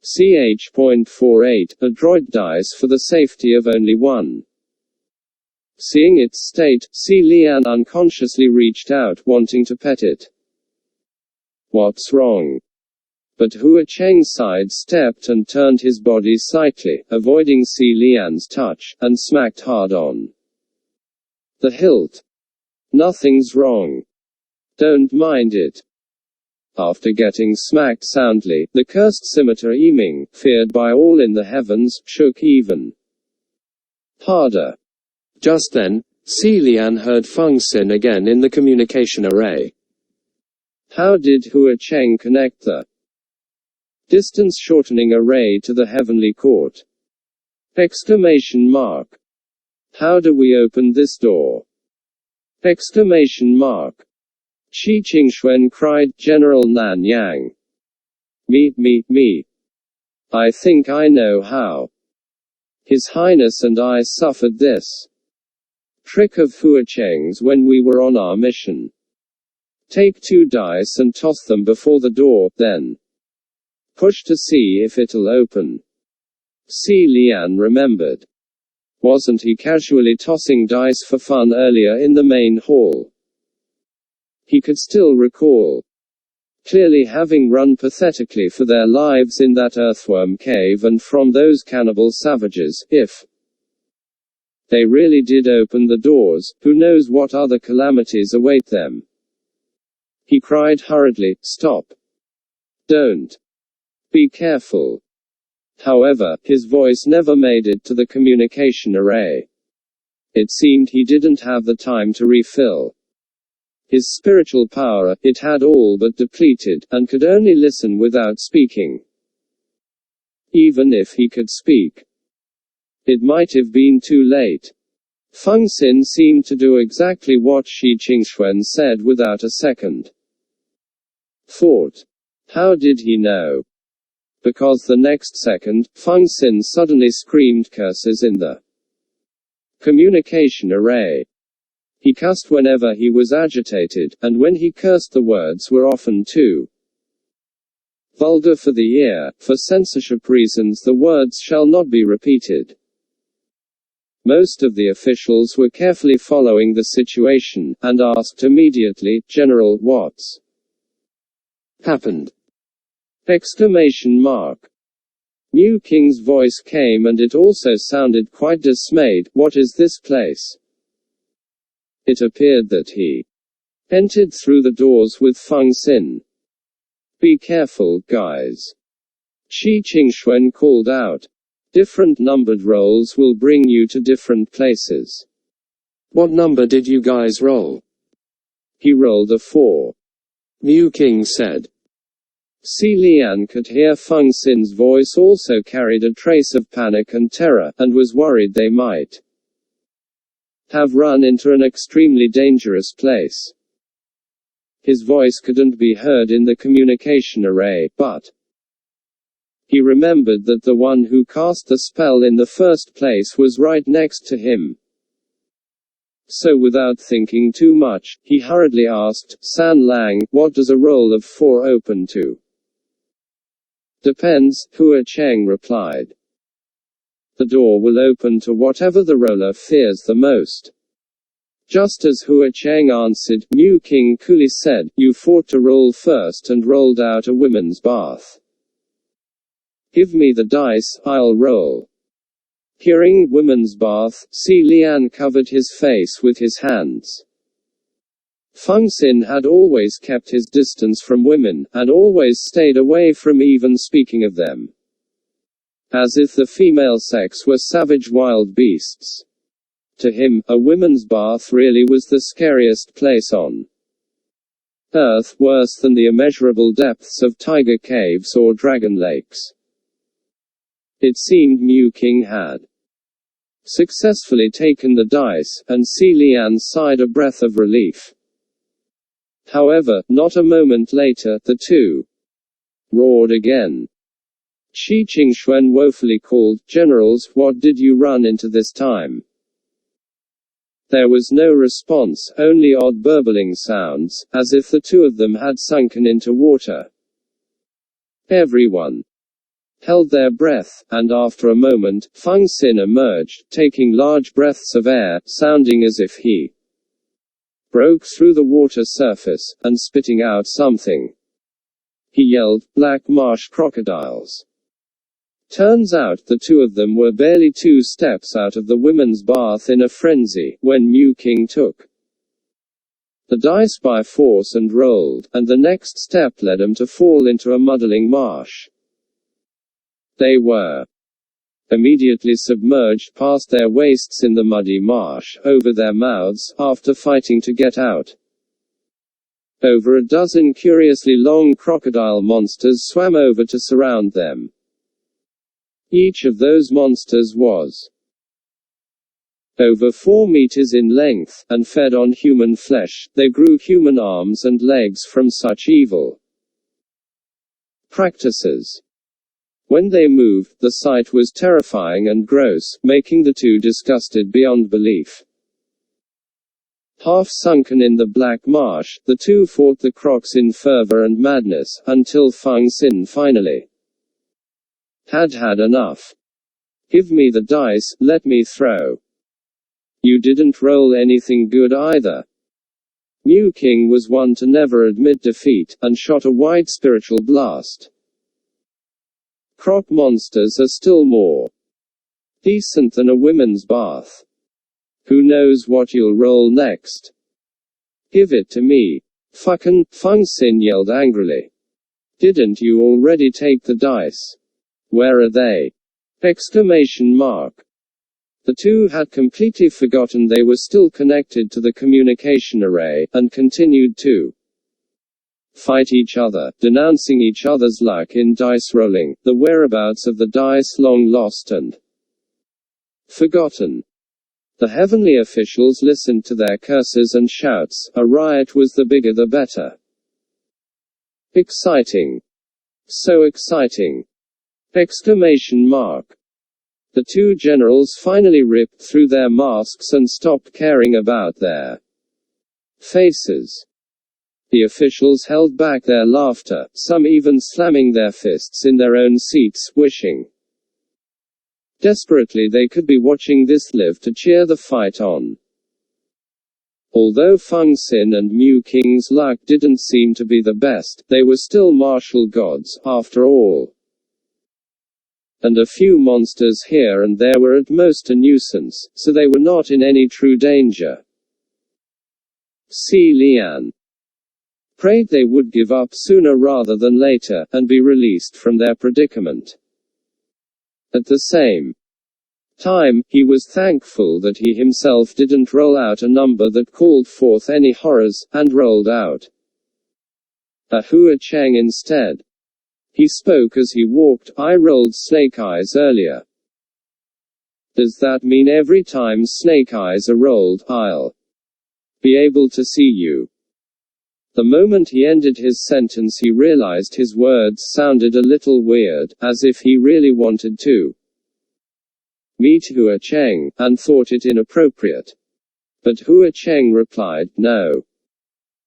Ch.48, Adroit dies for the safety of only one. Seeing its state, Lian unconsciously reached out, wanting to pet it. What's wrong? But Hua Cheng sidestepped and turned his body slightly, avoiding Lian's touch, and smacked hard on the hilt. Nothing's wrong. Don't mind it. After getting smacked soundly, the cursed scimitar Yiming, feared by all in the heavens, shook even harder. Just then, Lian heard Feng Xin again in the communication array. How did Hua Cheng connect the distance-shortening array to the heavenly court? Exclamation mark. How do we open this door? Exclamation mark. Qi Qingxuan cried, General Nan Yang. Me. I think I know how. His Highness and I suffered this trick of Hua Cheng's when we were on our mission. Take 2 dice and toss them before the door, then push to see if it'll open. Lian remembered. Wasn't he casually tossing dice for fun earlier in the main hall? He could still recall clearly having run pathetically for their lives in that earthworm cave and from those cannibal savages. If they really did open the doors, who knows what other calamities await them? He cried hurriedly, Stop! Don't! Be careful! However, his voice never made it to the communication array. It seemed he didn't have the time to refill his spiritual power. It had all but depleted, and could only listen without speaking. Even if he could speak, it might have been too late. Feng Xin seemed to do exactly what Qi Qingxuan said without a second thought. How did he know? Because the next second, Feng Xin suddenly screamed curses in the communication array. He cussed whenever he was agitated, and when he cursed the words were often too vulgar for the ear. For censorship reasons the words shall not be repeated. Most of the officials were carefully following the situation, and asked immediately, General, what's happened? Exclamation mark. Mu King's voice came and it also sounded quite dismayed. What is this place? It appeared that he entered through the doors with Feng Xin. Be careful, guys. Qi Qingxuan called out. Different numbered rolls will bring you to different places. What number did you guys roll? He rolled a 4. Mu King said. Lian could hear Feng Xin's voice also carried a trace of panic and terror, and was worried they might have run into an extremely dangerous place. His voice couldn't be heard in the communication array, but he remembered that the one who cast the spell in the first place was right next to him. So without thinking too much, he hurriedly asked, San Lang, what does a roll of 4 open to? Depends, Hua Cheng replied. The door will open to whatever the roller fears the most. Just as Hua Cheng answered, Mu King coolly said, you fought to roll first and rolled out a women's bath. Give me the dice, I'll roll. Hearing women's bath, Lian covered his face with his hands. Feng Xin had always kept his distance from women, and always stayed away from even speaking of them. As if the female sex were savage wild beasts. To him, a women's bath really was the scariest place on Earth, worse than the immeasurable depths of tiger caves or dragon lakes. It seemed Mu King had successfully taken the dice, and Lian sighed a breath of relief. However, not a moment later, the two roared again. Qi Qingxuan woefully called, Generals, what did you run into this time? There was no response, only odd burbling sounds, as if the two of them had sunken into water. Everyone held their breath, and after a moment, Feng Xin emerged, taking large breaths of air, sounding as if he broke through the water surface, and spitting out something. He yelled, "Black marsh crocodiles." Turns out the two of them were barely 2 steps out of the women's bath in a frenzy, when Mu King took the dice by force and rolled, and the next step led them to fall into a muddling marsh. They were immediately submerged past their waists in the muddy marsh, over their mouths, after fighting to get out. Over a dozen curiously long crocodile monsters swam over to surround them. Each of those monsters was over 4 meters in length, and fed on human flesh. They grew human arms and legs from such evil practices. When they moved, the sight was terrifying and gross, making the two disgusted beyond belief. Half sunken in the black marsh, the two fought the crocs in fervor and madness, until Feng Xin finally had enough. "Give me the dice, let me throw." "You didn't roll anything good either." Mu King was one to never admit defeat, and shot a wide spiritual blast. "Croc monsters are still more decent than a women's bath. Who knows what you'll roll next? Give it to me." "Fucking," Feng Xin yelled angrily. "Didn't you already take the dice? Where are they?" Exclamation mark. The two had completely forgotten they were still connected to the communication array, and continued to fight each other, denouncing each other's luck in dice rolling, the whereabouts of the dice long lost and forgotten. The heavenly officials listened to their curses and shouts. A riot was the bigger the better. Exciting. So exciting! Exclamation mark. The two generals finally ripped through their masks and stopped caring about their faces. The officials held back their laughter, some even slamming their fists in their own seats, wishing desperately they could be watching this live to cheer the fight on. Although Feng Xin and Mu King's luck didn't seem to be the best, they were still martial gods, after all. And a few monsters here and there were at most a nuisance, so they were not in any true danger. Si Lian prayed they would give up sooner rather than later, and be released from their predicament. At the same time, he was thankful that he himself didn't roll out a number that called forth any horrors, and rolled out a Hua Cheng instead. He spoke as he walked. "I rolled snake eyes earlier. Does that mean every time snake eyes are rolled, I'll be able to see you?" The moment he ended his sentence, he realized his words sounded a little weird, as if he really wanted to meet Hua Cheng, and thought it inappropriate. But Hua Cheng replied, "No."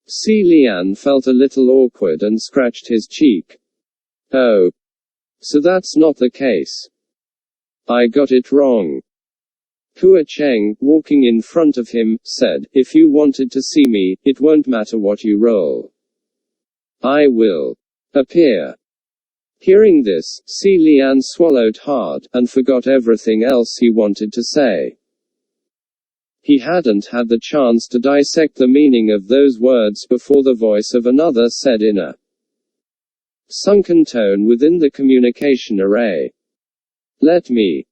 Si Lian felt a little awkward and scratched his cheek. "Oh. So that's not the case. I got it wrong." Hua Cheng, walking in front of him, said, "If you wanted to see me, it won't matter what you roll. I will appear." Hearing this, Si Lian swallowed hard, and forgot everything else he wanted to say. He hadn't had the chance to dissect the meaning of those words before the voice of another said in a sunken tone within the communication array, "Let me."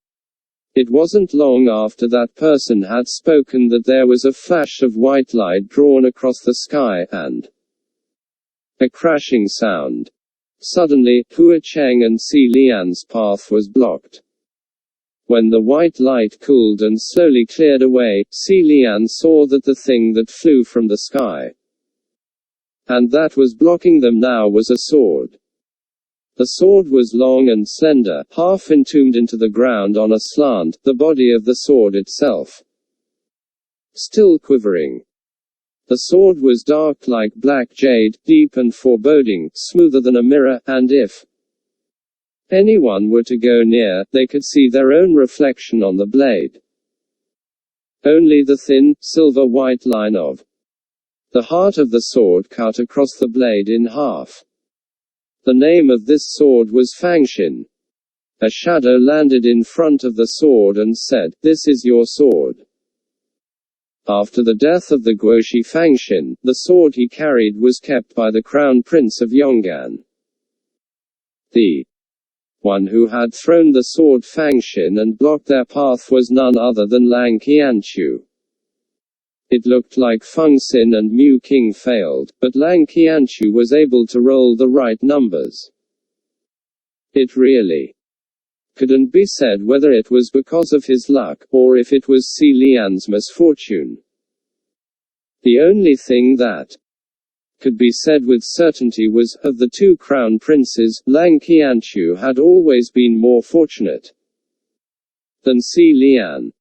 It wasn't long after that person had spoken that there was a flash of white light drawn across the sky, and a crashing sound. Suddenly, Hua Cheng and Si Lian's path was blocked. When the white light cooled and slowly cleared away, Si Lian saw that the thing that flew from the sky, and that was blocking them now, was a sword. The sword was long and slender, half entombed into the ground on a slant, the body of the sword itself still quivering. The sword was dark like black jade, deep and foreboding, smoother than a mirror, and if anyone were to go near, they could see their own reflection on the blade. Only the thin, silver-white line of the heart of the sword cut across the blade in half. The name of this sword was Fangshin. A shadow landed in front of the sword and said, "This is your sword." After the death of the Guoshi Fangshin, the sword he carried was kept by the Crown Prince of Yong'an. The one who had thrown the sword Fangshin and blocked their path was none other than Lang Qianchu. It looked like Feng Xin and Mu King failed, but Lang Qianchu was able to roll the right numbers. It really couldn't be said whether it was because of his luck, or if it was Si Lian's misfortune. The only thing that could be said with certainty was, of the two crown princes, Lang Qianchu had always been more fortunate than Si Lian.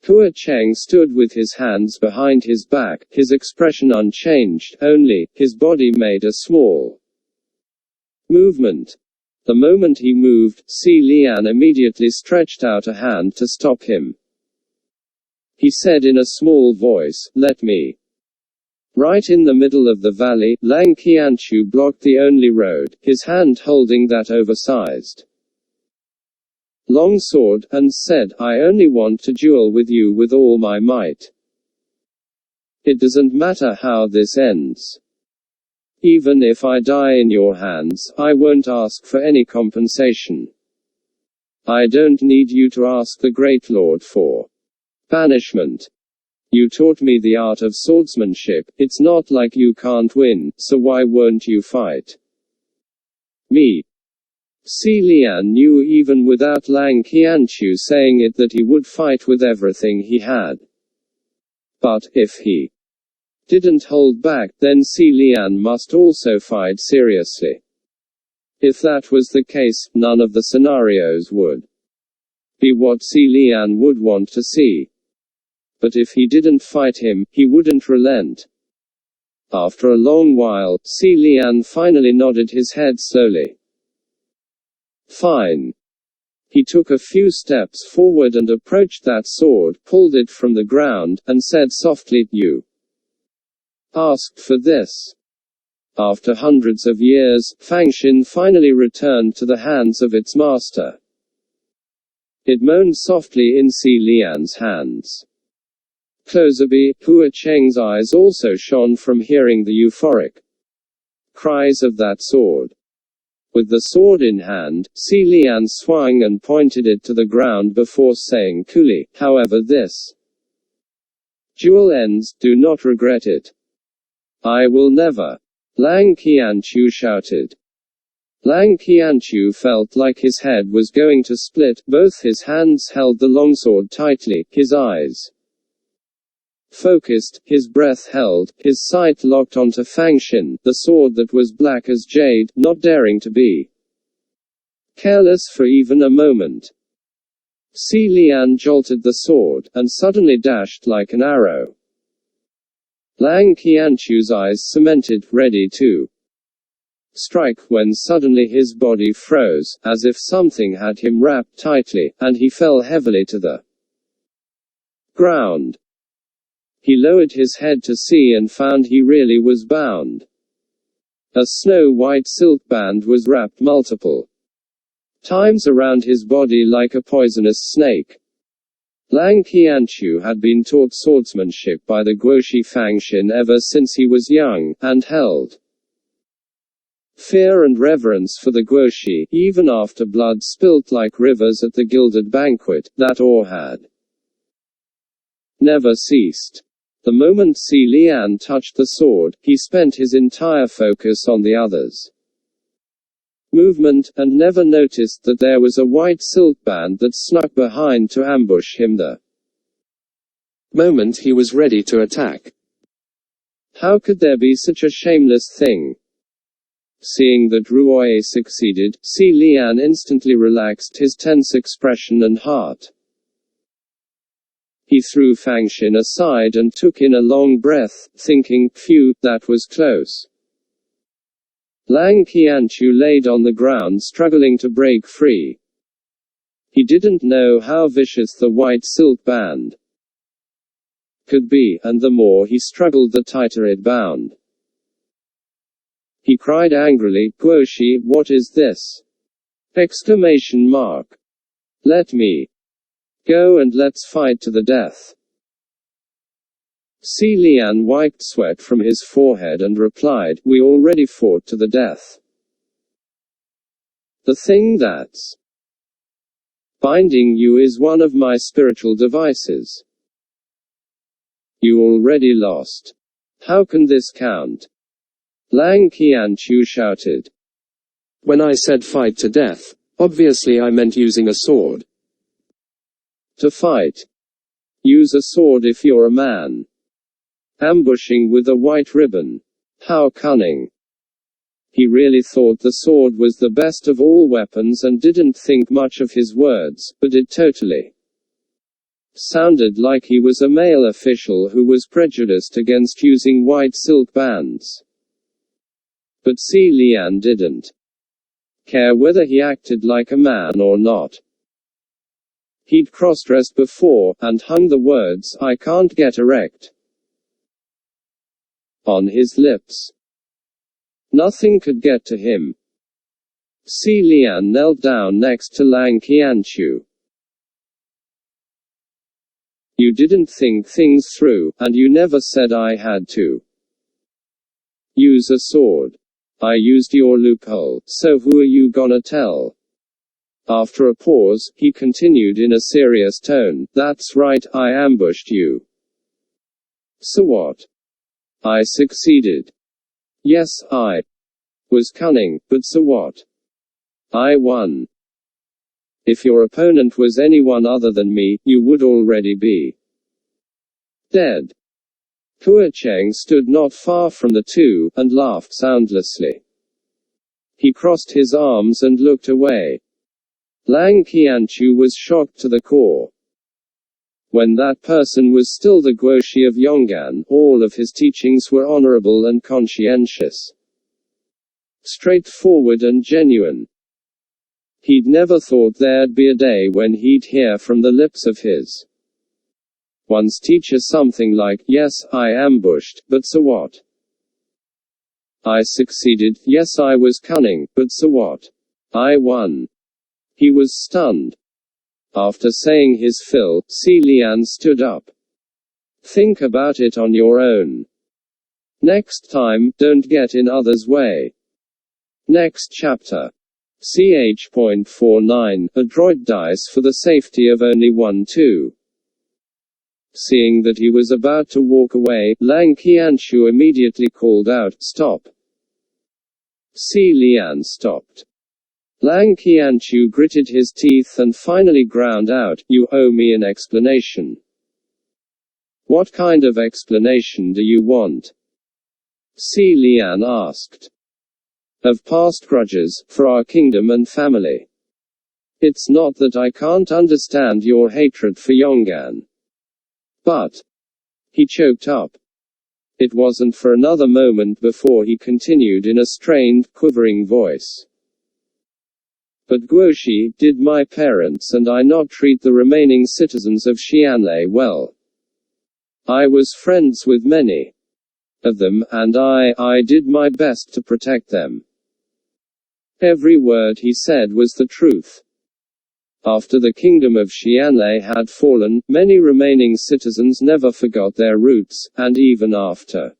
Hua Cheng stood with his hands behind his back, his expression unchanged, only, his body made a small movement. The moment he moved, Si Lian immediately stretched out a hand to stop him. He said in a small voice, "Let me." Right in the middle of the valley, Lang Qianchu blocked the only road, his hand holding that oversized long sword, and said, "I only want to duel with you with all my might. It doesn't matter how this ends. Even if I die in your hands, I won't ask for any compensation. I don't need you to ask the Great Lord for banishment. You taught me the art of swordsmanship, it's not like you can't win, so why won't you fight me?" Si Lian knew even without Lang Qianchu saying it that he would fight with everything he had. But, if he didn't hold back, then Si Lian must also fight seriously. If that was the case, none of the scenarios would be what Si Lian would want to see. But if he didn't fight him, he wouldn't relent. After a long while, Si Lian finally nodded his head slowly. Fine. He took a few steps forward and approached that sword, pulled it from the ground, and said softly, "You asked for this." After hundreds of years, Fangshin finally returned to the hands of its master. It moaned softly in Si Lian's hands. Closerby, Hua Cheng's eyes also shone from hearing the euphoric cries of that sword. With the sword in hand, Si Lian swung and pointed it to the ground before saying coolly, "However this duel ends, do not regret it." "I will never," Lang Qianchu shouted. Lang Qianchu felt like his head was going to split, both his hands held the longsword tightly, his eyes focused, his breath held, his sight locked onto Fangshin, the sword that was black as jade, not daring to be careless for even a moment. Si Lian jolted the sword, and suddenly dashed like an arrow. Lang Qianchu's eyes cemented, ready to strike, when suddenly his body froze, as if something had him wrapped tightly, and he fell heavily to the ground. He lowered his head to see and found he really was bound. A snow-white silk band was wrapped multiple times around his body like a poisonous snake. Lang Qianchu had been taught swordsmanship by the Guoshi Fangshin ever since he was young, and held fear and reverence for the Guoshi, even after blood spilt like rivers at the gilded banquet. That awe had never ceased. The moment Si Lian touched the sword, he spent his entire focus on the others' movement, and never noticed that there was a white silk band that snuck behind to ambush him the moment he was ready to attack. How could there be such a shameless thing? Seeing that Ruoye succeeded, Si Lian instantly relaxed his tense expression and heart. He threw Fangshin aside and took in a long breath, thinking, "Phew, that was close." Lang Qianchu laid on the ground struggling to break free. He didn't know how vicious the white silk band could be, and the more he struggled the tighter it bound. He cried angrily, "Guoshi, what is this?" Exclamation mark. "Let me go and let's fight to the death." Si Lian wiped sweat from his forehead and replied, "We already fought to the death. The thing that's binding you is one of my spiritual devices. You already lost. How can this count?" Lang Qianchu shouted. "When I said fight to death, obviously I meant using a sword." "To fight. Use a sword if you're a man. Ambushing with a white ribbon. How cunning." He really thought the sword was the best of all weapons and didn't think much of his words, but it totally sounded like he was a male official who was prejudiced against using white silk bands. But Si Lian didn't care whether he acted like a man or not. He'd cross-dressed before, and hung the words, "I can't get erect," on his lips. Nothing could get to him. Si Lian knelt down next to Lang Qianchu. "You didn't think things through, and you never said I had to use a sword. I used your loophole, so who are you gonna tell?" After a pause, he continued in a serious tone, "That's right, I ambushed you. So what? I succeeded. Yes, I was cunning, but so what? I won. If your opponent was anyone other than me, you would already be dead." Kuo-cheng stood not far from the two, and laughed soundlessly. He crossed his arms and looked away. Lang Qianchu was shocked to the core. When that person was still the Guoshi of Yong'an, all of his teachings were honorable and conscientious, straightforward and genuine. He'd never thought there'd be a day when he'd hear from the lips of his once teacher something like, "Yes, I ambushed, but so what? I succeeded, yes I was cunning, but so what? I won." He was stunned. After saying his fill, Si Lian stood up. "Think about it on your own. Next time, don't get in others' way." Next chapter. Ch.49, Adroit dice for the safety of only 1-2. Seeing that he was about to walk away, Lang Qianchu immediately called out, "Stop." Si Lian stopped. Lang Qianchu gritted his teeth and finally ground out, "You owe me an explanation." "What kind of explanation do you want?" Si Lian asked. "Of past grudges, for our kingdom and family. It's not that I can't understand your hatred for Yong'an. But..." He choked up. It wasn't for another moment before he continued in a strained, quivering voice. "But Guoshi, did my parents and I not treat the remaining citizens of Xianlei well? I was friends with many of them, and I did my best to protect them." Every word he said was the truth. After the kingdom of Xianlei had fallen, many remaining citizens never forgot their roots, and even after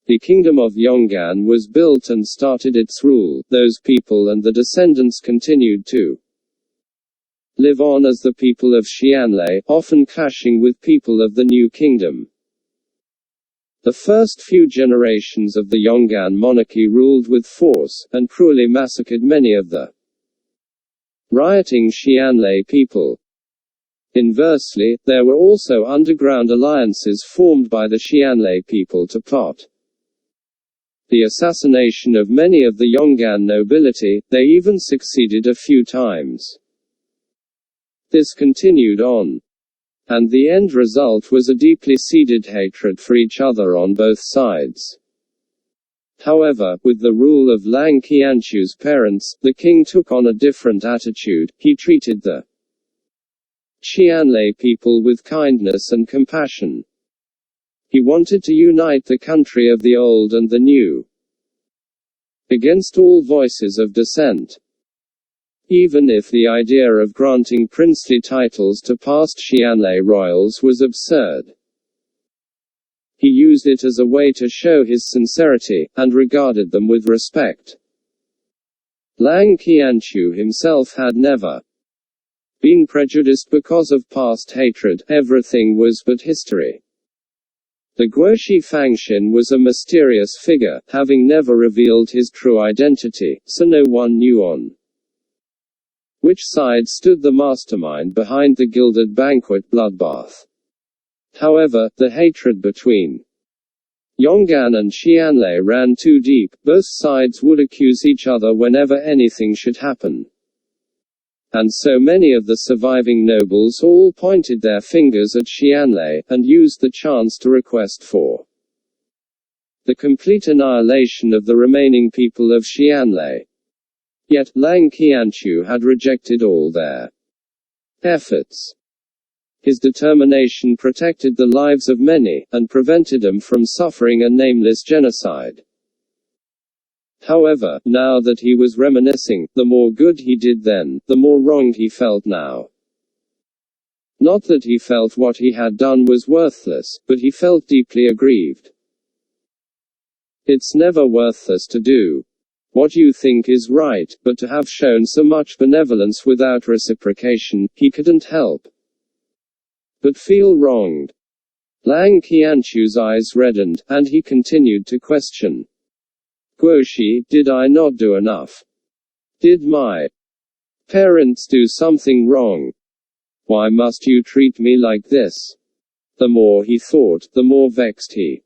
the kingdom of Yong'an was built and started its rule, those people and the descendants continued to live on as the people of Xianlei, often clashing with people of the new kingdom. The first few generations of the Yong'an monarchy ruled with force, and cruelly massacred many of the rioting Xianlei people. Inversely, there were also underground alliances formed by the Xianlei people to plot the assassination of many of the Yong'an nobility. They even succeeded a few times. This continued on, and the end result was a deeply seated hatred for each other on both sides. However, with the rule of Lang Qianchu's parents, the king took on a different attitude. He treated the Qianlei people with kindness and compassion. He wanted to unite the country of the old and the new, against all voices of dissent. Even if the idea of granting princely titles to past Qianlei royals was absurd, he used it as a way to show his sincerity, and regarded them with respect. Lang Qianchu himself had never been prejudiced because of past hatred. Everything was but history. The Guoxi Fangxin was a mysterious figure, having never revealed his true identity, so no one knew on which side stood the mastermind behind the gilded banquet bloodbath. However, the hatred between Yonggan and Qianlei ran too deep. Both sides would accuse each other whenever anything should happen. And so many of the surviving nobles all pointed their fingers at Qianlei, and used the chance to request for the complete annihilation of the remaining people of Qianlei. Yet, Lang Qianchu had rejected all their efforts. His determination protected the lives of many, and prevented them from suffering a nameless genocide. However, now that he was reminiscing, the more good he did then, the more wronged he felt now. Not that he felt what he had done was worthless, but he felt deeply aggrieved. It's never worthless to do what you think is right, but to have shown so much benevolence without reciprocation, he couldn't help but feel wronged. Lang Qianchu's eyes reddened, and he continued to question. Guoxi, did I not do enough? Did my parents do something wrong? Why must you treat me like this? The more he thought, the more vexed he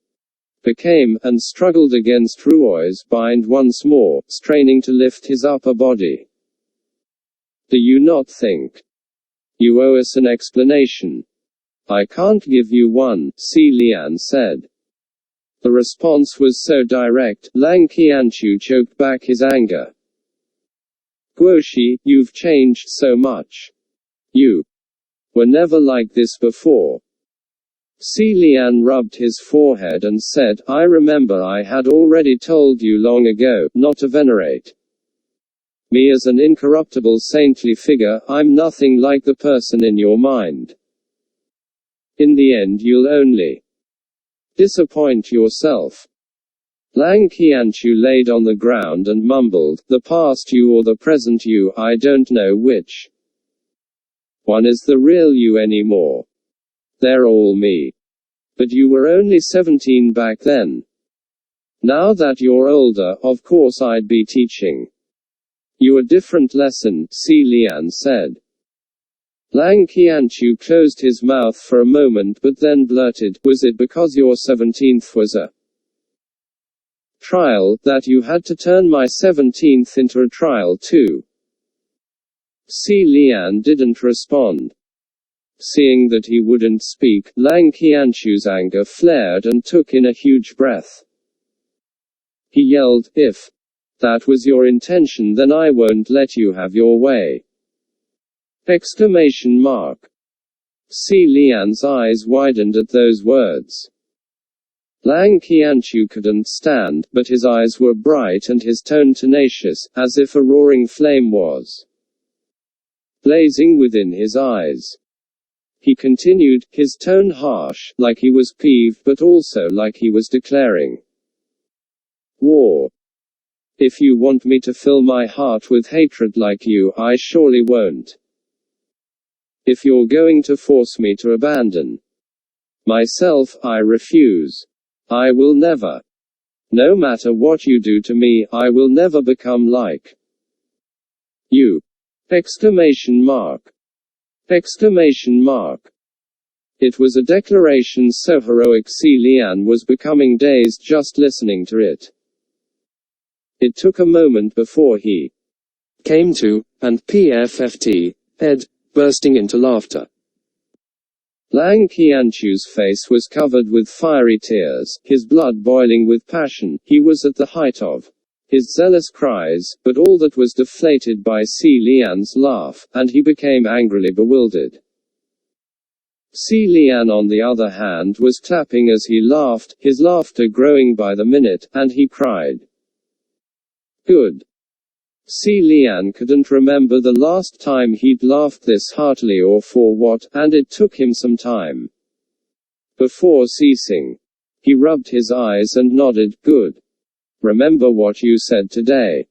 became, and struggled against Ruoi's bind once more, straining to lift his upper body. Do you not think you owe us an explanation? I can't give you one, Si Lian said. The response was so direct, Lang Qianchu choked back his anger. Guoxi, you've changed so much. You were never like this before. Si Lian rubbed his forehead and said, I remember I had already told you long ago, not to venerate me as an incorruptible saintly figure. I'm nothing like the person in your mind. In the end you'll only disappoint yourself. Lang Qianchu laid on the ground and mumbled, the past you or the present you, I don't know which one is the real you anymore. They're all me. But you were only 17 back then. Now that you're older, of course I'd be teaching you a different lesson, Si Lian said. Lang Qianchu closed his mouth for a moment but then blurted, was it because your 17th was a trial, that you had to turn my 17th into a trial too? Si Lian didn't respond. Seeing that he wouldn't speak, Lang Qianchu's anger flared and took in a huge breath. He yelled, if that was your intention, then I won't let you have your way! Exclamation mark. Si Lian's eyes widened at those words. Lang Qianchu couldn't stand, but his eyes were bright and his tone tenacious, as if a roaring flame was blazing within his eyes. He continued, his tone harsh, like he was peeved but also like he was declaring war. If you want me to fill my heart with hatred like you, I surely won't. If you're going to force me to abandon myself, I refuse. I will never. No matter what you do to me, I will never become like you! Exclamation mark. Exclamation mark. It was a declaration so heroic Si Lian was becoming dazed just listening to it. It took a moment before he came to, and PFFT, ed, bursting into laughter. Lang Qianchu's face was covered with fiery tears, his blood boiling with passion. He was at the height of his zealous cries, but all that was deflated by Si Lian's laugh, and he became angrily bewildered. Si Lian, on the other hand, was clapping as he laughed, his laughter growing by the minute, and he cried, "Good!" Si Lian couldn't remember the last time he'd laughed this heartily or for what, and it took him some time. Before ceasing, he rubbed his eyes and nodded, "Good. Remember what you said today.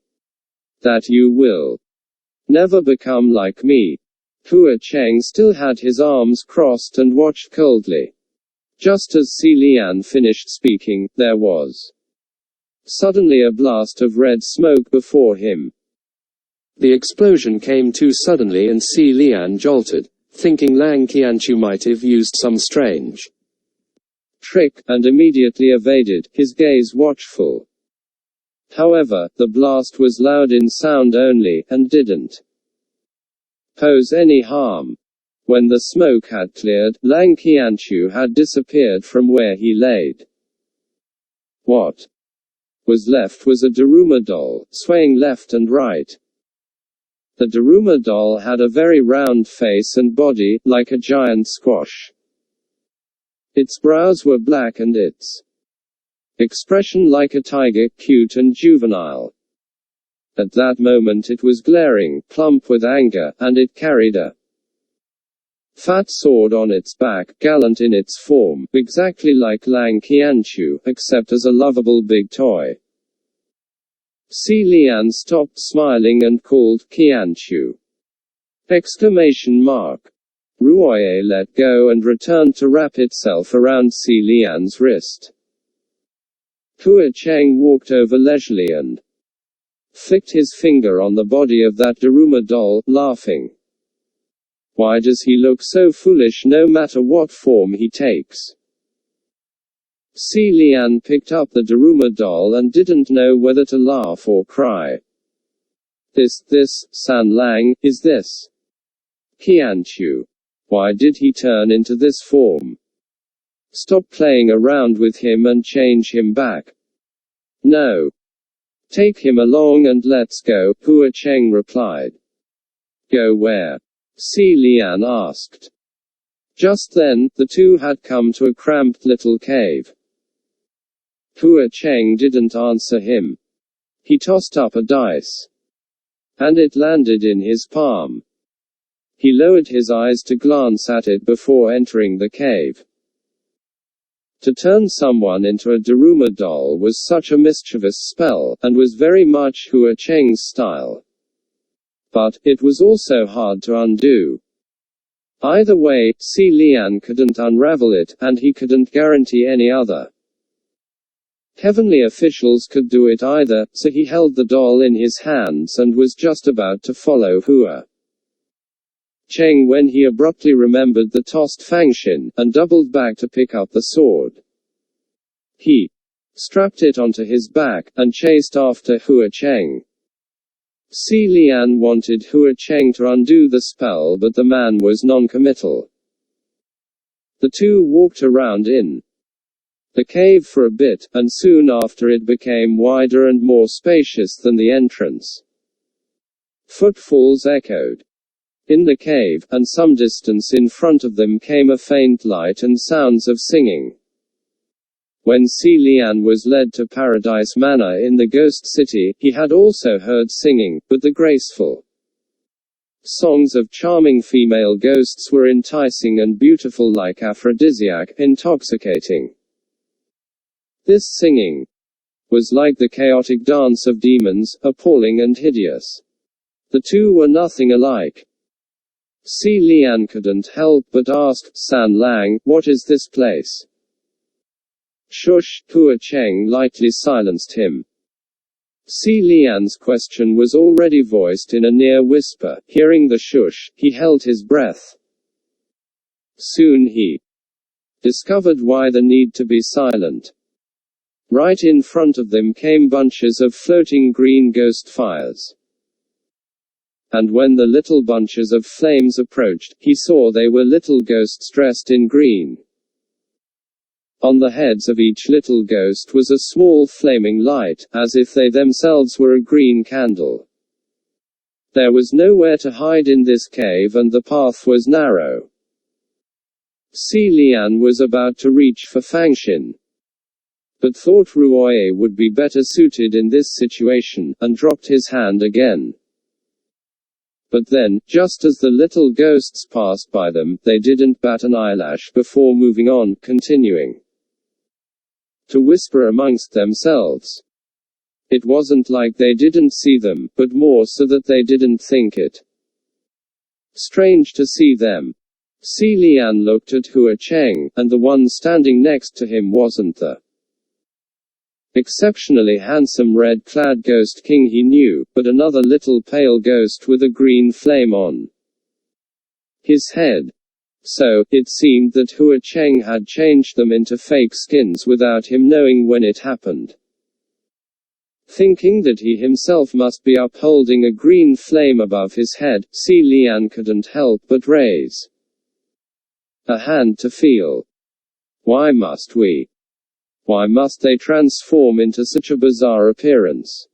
That you will never become like me." Hua Cheng still had his arms crossed and watched coldly. Just as Si Lian finished speaking, there was suddenly a blast of red smoke before him. The explosion came too suddenly and Si Lian jolted, thinking Lang Qianchu might have used some strange trick, and immediately evaded, his gaze watchful. However, the blast was loud in sound only, and didn't pose any harm. When the smoke had cleared, Lang Qianchu had disappeared from where he laid. What was left was a Daruma doll, swaying left and right. The Daruma doll had a very round face and body, like a giant squash. Its brows were black and its expression like a tiger, cute and juvenile. At that moment it was glaring, plump with anger, and it carried a fat sword on its back, gallant in its form, exactly like Lang Qianchu, except as a lovable big toy. Si Lian stopped smiling and called, "Qianchu!" Ruoye let go and returned to wrap itself around Si Lian's wrist. Hua Cheng walked over leisurely and flicked his finger on the body of that Daruma doll, laughing. Why does he look so foolish no matter what form he takes? Si Lian picked up the Daruma doll and didn't know whether to laugh or cry. This, San Lang, is this Qianchu? Why did he turn into this form? Stop playing around with him and change him back. No. Take him along and let's go, Hua Cheng replied. Go where? Si Lian asked. Just then, the two had come to a cramped little cave. Hua Cheng didn't answer him. He tossed up a dice. And it landed in his palm. He lowered his eyes to glance at it before entering the cave. To turn someone into a Daruma doll was such a mischievous spell, and was very much Hua Cheng's style. But, it was also hard to undo. Either way, Si Lian couldn't unravel it, and he couldn't guarantee any other heavenly officials could do it either, so he held the doll in his hands and was just about to follow Hua Cheng when he abruptly remembered the tossed Fangxin, and doubled back to pick up the sword. He strapped it onto his back, and chased after Hua Cheng. Si Lian wanted Hua Cheng to undo the spell, but the man was non-committal. The two walked around in the cave for a bit, and soon after it became wider and more spacious than the entrance. Footfalls echoed in the cave, and some distance in front of them came a faint light and sounds of singing. When Si Lian was led to Paradise Manor in the Ghost City, he had also heard singing, but the graceful songs of charming female ghosts were enticing and beautiful like aphrodisiac, intoxicating. This singing was like the chaotic dance of demons, appalling and hideous. The two were nothing alike. Si Lian couldn't help but ask, San Lang, what is this place? Shush, Hua Cheng lightly silenced him. Si Lian's question was already voiced in a near whisper. Hearing the shush, he held his breath. Soon he discovered why the need to be silent. Right in front of them came bunches of floating green ghost fires. and when the little bunches of flames approached, he saw they were little ghosts dressed in green. On the heads of each little ghost was a small flaming light, as if they themselves were a green candle. There was nowhere to hide in this cave and the path was narrow. Si Lian was about to reach for Fangxin, but thought Ruoye would be better suited in this situation, and dropped his hand again. But then, just as the little ghosts passed by them, they didn't bat an eyelash before moving on, continuing to whisper amongst themselves. It wasn't like they didn't see them, but more so that they didn't think it strange to see them. Si Lian looked at Hua Cheng, and the one standing next to him wasn't the exceptionally handsome red-clad ghost king he knew, but another little pale ghost with a green flame on his head. So, it seemed that Hua Cheng had changed them into fake skins without him knowing when it happened. Thinking that he himself must be upholding a green flame above his head, Si Lian couldn't help but raise a hand to feel. Why must we? Why must they transform into such a bizarre appearance?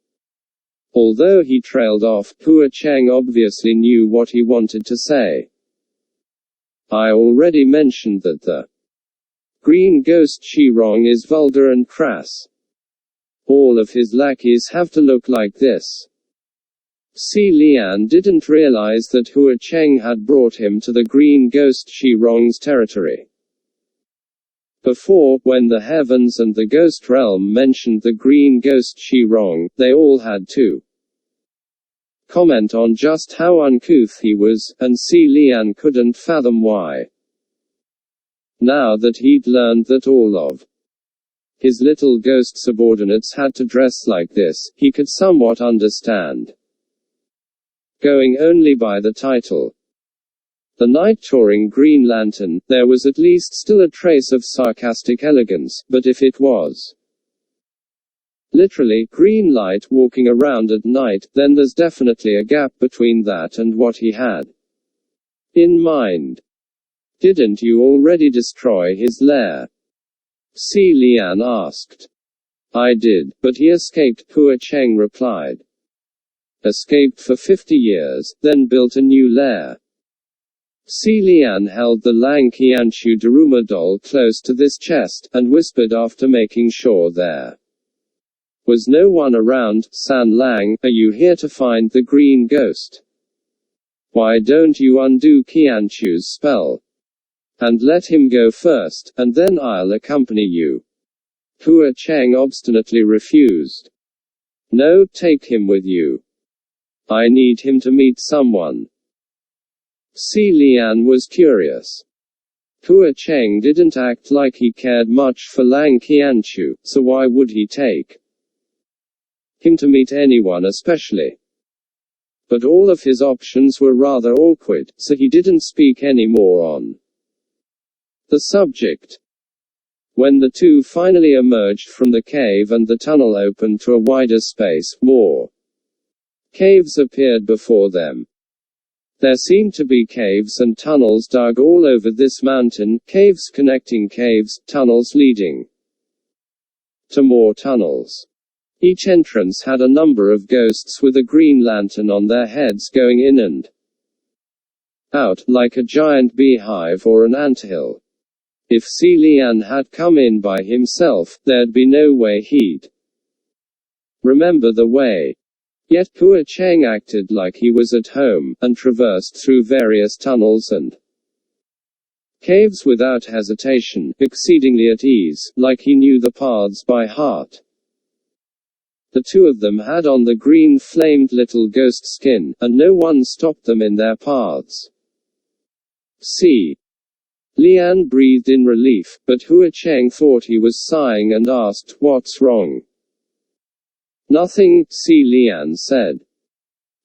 Although he trailed off, Hua Cheng obviously knew what he wanted to say. I already mentioned that the green ghost Shirong is vulgar and crass. All of his lackeys have to look like this. Si Lian didn't realize that Hua Cheng had brought him to the green ghost Shirong's territory. Before, when the heavens and the ghost realm mentioned the green ghost Shirong, they all had to comment on just how uncouth he was, and Si Lian couldn't fathom why. Now that he'd learned that all of his little ghost subordinates had to dress like this, he could somewhat understand. Going only by the title, The Night Touring Green Lantern, there was at least still a trace of sarcastic elegance, but if it was literally green light walking around at night, then there's definitely a gap between that and what he had in mind. Didn't you already destroy his lair? Si Lian asked. I did, but he escaped, Hua Cheng replied. Escaped for 50 years, then built a new lair. Si Lian held the Lang Qianchu Daruma doll close to this chest, and whispered after making sure there was no one around. San Lang, are you here to find the green ghost? Why don't you undo Qianchu's spell and let him go first, and then I'll accompany you? Hua Cheng obstinately refused. No, take him with you. I need him to meet someone. Si Lian was curious. Hua Cheng didn't act like he cared much for Lang Qianchu, so why would he take him to meet anyone especially? But all of his options were rather awkward, so he didn't speak any more on the subject. When the two finally emerged from the cave and the tunnel opened to a wider space, more caves appeared before them. There seemed to be caves and tunnels dug all over this mountain, caves connecting caves, tunnels leading to more tunnels. Each entrance had a number of ghosts with a green lantern on their heads going in and out, like a giant beehive or an anthill. If Si Lian had come in by himself, there'd be no way he'd remember the way. Yet Hua Cheng acted like he was at home, and traversed through various tunnels and caves without hesitation, exceedingly at ease, like he knew the paths by heart. The two of them had on the green-flamed little ghost skin, and no one stopped them in their paths. Si Lian breathed in relief, but Hua Cheng thought he was sighing and asked, "What's wrong?" "Nothing," Si Lian said.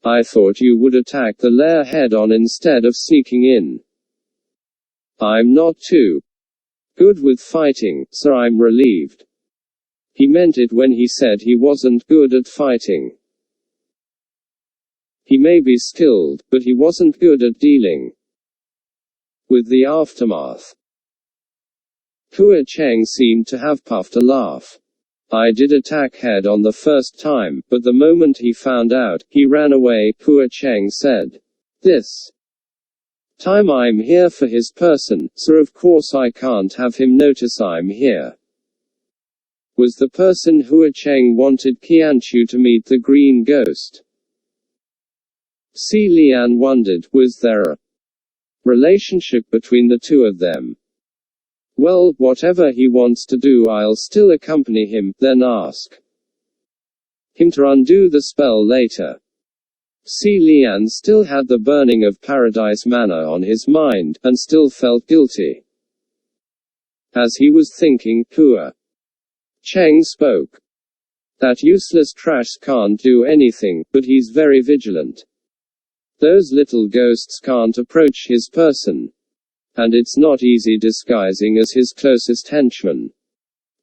"I thought you would attack the lair head-on instead of sneaking in." "I'm not too good with fighting, so I'm relieved." He meant it when he said he wasn't good at fighting. He may be skilled, but he wasn't good at dealing with the aftermath. Hua Cheng seemed to have puffed a laugh. I did attack head on the first time, but the moment he found out, he ran away, Hua Cheng said. This time I'm here for his person, so of course I can't have him notice I'm here. Was the person Hua Cheng wanted Qianchu to meet the green ghost? Si Lian wondered, was there a relationship between the two of them? Well, whatever he wants to do, I'll still accompany him, then ask him to undo the spell later. Si Lian still had the burning of Paradise Manor on his mind, and still felt guilty. As he was thinking, Hua Cheng spoke. That useless trash can't do anything, but he's very vigilant. Those little ghosts can't approach his person. And it's not easy disguising as his closest henchman.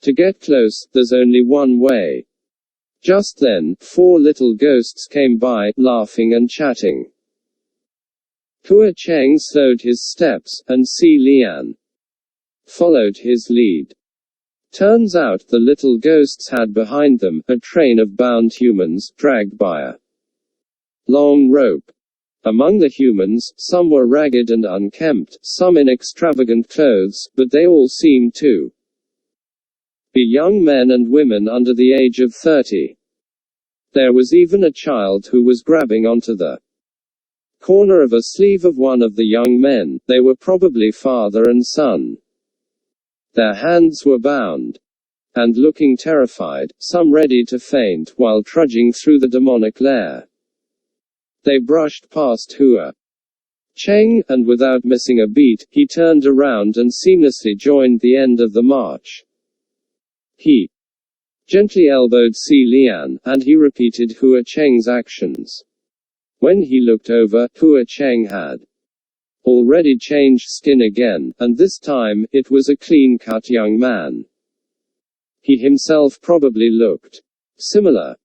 To get close, there's only one way. Just then, 4 little ghosts came by, laughing and chatting. Hua Cheng slowed his steps, and Si Lian followed his lead. Turns out the little ghosts had behind them a train of bound humans, dragged by a long rope. Among the humans, some were ragged and unkempt, some in extravagant clothes, but they all seemed to be young men and women under the age of 30. There was even a child who was grabbing onto the corner of a sleeve of one of the young men. They were probably father and son. Their hands were bound and looking terrified, some ready to faint, while trudging through the demonic lair. They brushed past Hua Cheng, and without missing a beat, he turned around and seamlessly joined the end of the march. He gently elbowed Si Lian, and he repeated Hua Cheng's actions. When he looked over, Hua Cheng had already changed skin again, and this time, it was a clean-cut young man. He himself probably looked similar.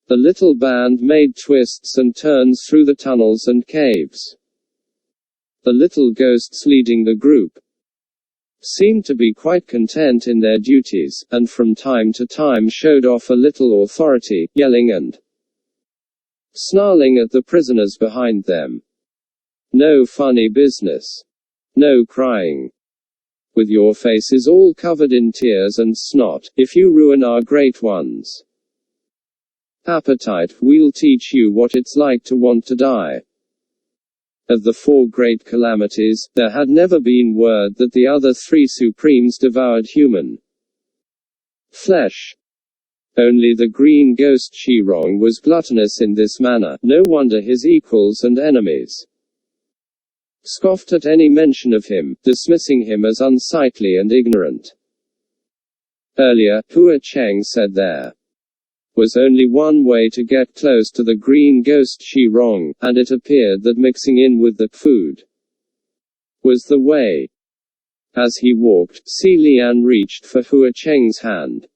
The little band made twists and turns through the tunnels and caves. The little ghosts leading the group seemed to be quite content in their duties, and from time to time showed off a little authority, yelling and snarling at the prisoners behind them. No funny business. No crying. With your faces all covered in tears and snot, if you ruin our great ones' appetite, we'll teach you what it's like to want to die. Of the 4 great calamities, there had never been word that the other 3 supremes devoured human flesh. Only the green ghost Shirong was gluttonous in this manner. No wonder his equals and enemies scoffed at any mention of him, dismissing him as unsightly and ignorant. Earlier, Hua Cheng said there was only one way to get close to the green ghost Shirong, and it appeared that mixing in with the food was the way. As he walked, Si Lian reached for Hua Cheng's hand.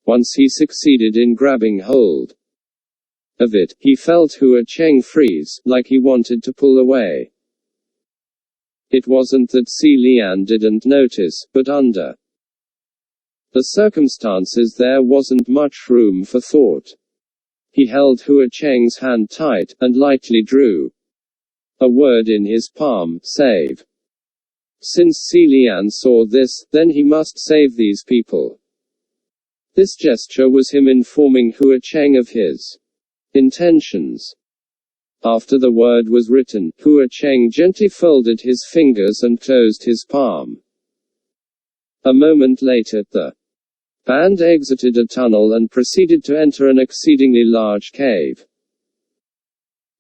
Once he succeeded in grabbing hold of it, he felt Hua Cheng freeze, like he wanted to pull away. It wasn't that Si Lian didn't notice, but under the circumstances there wasn't much room for thought. He held Hua Cheng's hand tight, and lightly drew a word in his palm, save. Since Si Lian saw this, then he must save these people. This gesture was him informing Hua Cheng of his intentions. After the word was written, Hua Cheng gently folded his fingers and closed his palm. A moment later, the band exited a tunnel and proceeded to enter an exceedingly large cave.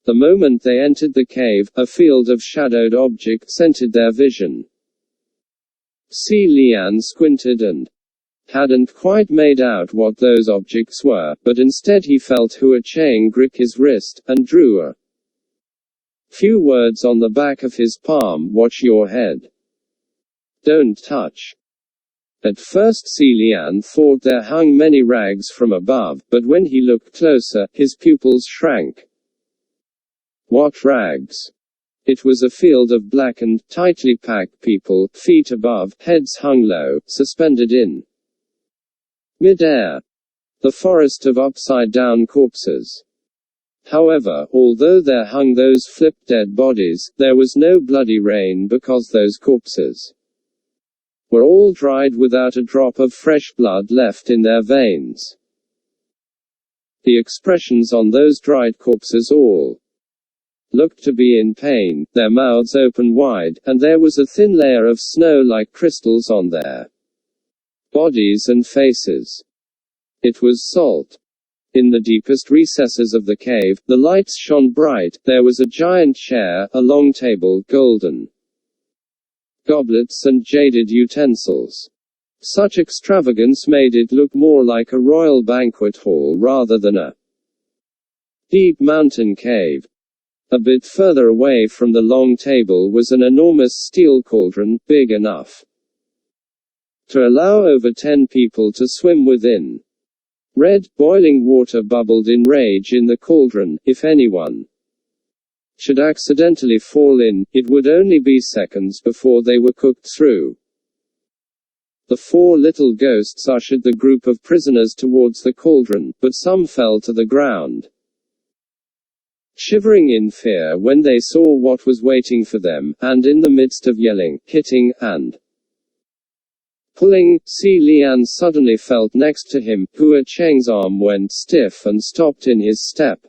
The moment they entered the cave, a field of shadowed objects entered their vision. Si Lian squinted and hadn't quite made out what those objects were, but instead he felt Hua Cheng grip his wrist, and drew a few words on the back of his palm: watch your head. Don't touch. At first Si Lian thought there hung many rags from above, but when he looked closer, his pupils shrank. What rags! It was a field of blackened, tightly packed people, feet above, heads hung low, suspended in mid-air. The forest of upside-down corpses. However, although there hung those flipped dead bodies, there was no bloody rain because those corpses were all dried without a drop of fresh blood left in their veins. The expressions on those dried corpses all looked to be in pain, their mouths open wide, and there was a thin layer of snow like crystals on their bodies and faces. It was salt. In the deepest recesses of the cave, the lights shone bright. There was a giant chair, a long table, golden goblets and jaded utensils. Such extravagance made it look more like a royal banquet hall rather than a deep mountain cave. A bit further away from the long table was an enormous steel cauldron, big enough to allow over 10 people to swim within. Red, boiling water bubbled in rage in the cauldron. If anyone should accidentally fall in, it would only be seconds before they were cooked through. The 4 little ghosts ushered the group of prisoners towards the cauldron, but some fell to the ground, shivering in fear when they saw what was waiting for them, and in the midst of yelling, hitting, and pulling, Si Lian suddenly felt next to him. Hua Cheng's arm went stiff and stopped in his step.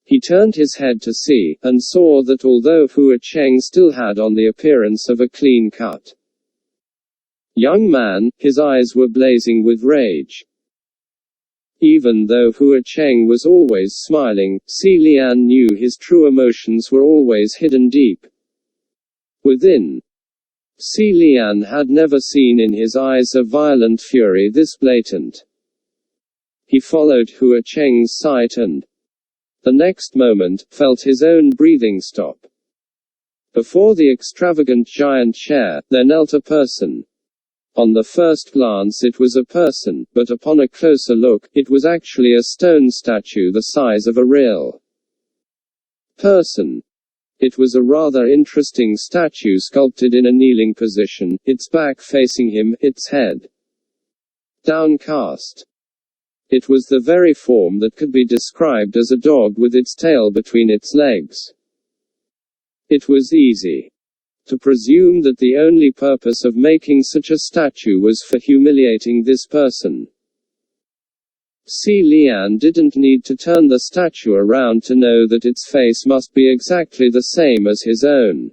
He turned his head to see, and saw that although Hua Cheng still had on the appearance of a clean-cut young man, his eyes were blazing with rage. Even though Hua Cheng was always smiling, Si Lian knew his true emotions were always hidden deep within. Si Lian had never seen in his eyes a violent fury this blatant. He followed Hua Cheng's sight and, the next moment, felt his own breathing stop. Before the extravagant giant chair, there knelt a person. On the first glance it was a person, but upon a closer look, it was actually a stone statue the size of a real person. It was a rather interesting statue sculpted in a kneeling position, its back facing him, its head downcast. It was the very form that could be described as a dog with its tail between its legs. It was easy to presume that the only purpose of making such a statue was for humiliating this person. Si Lian didn't need to turn the statue around to know that its face must be exactly the same as his own.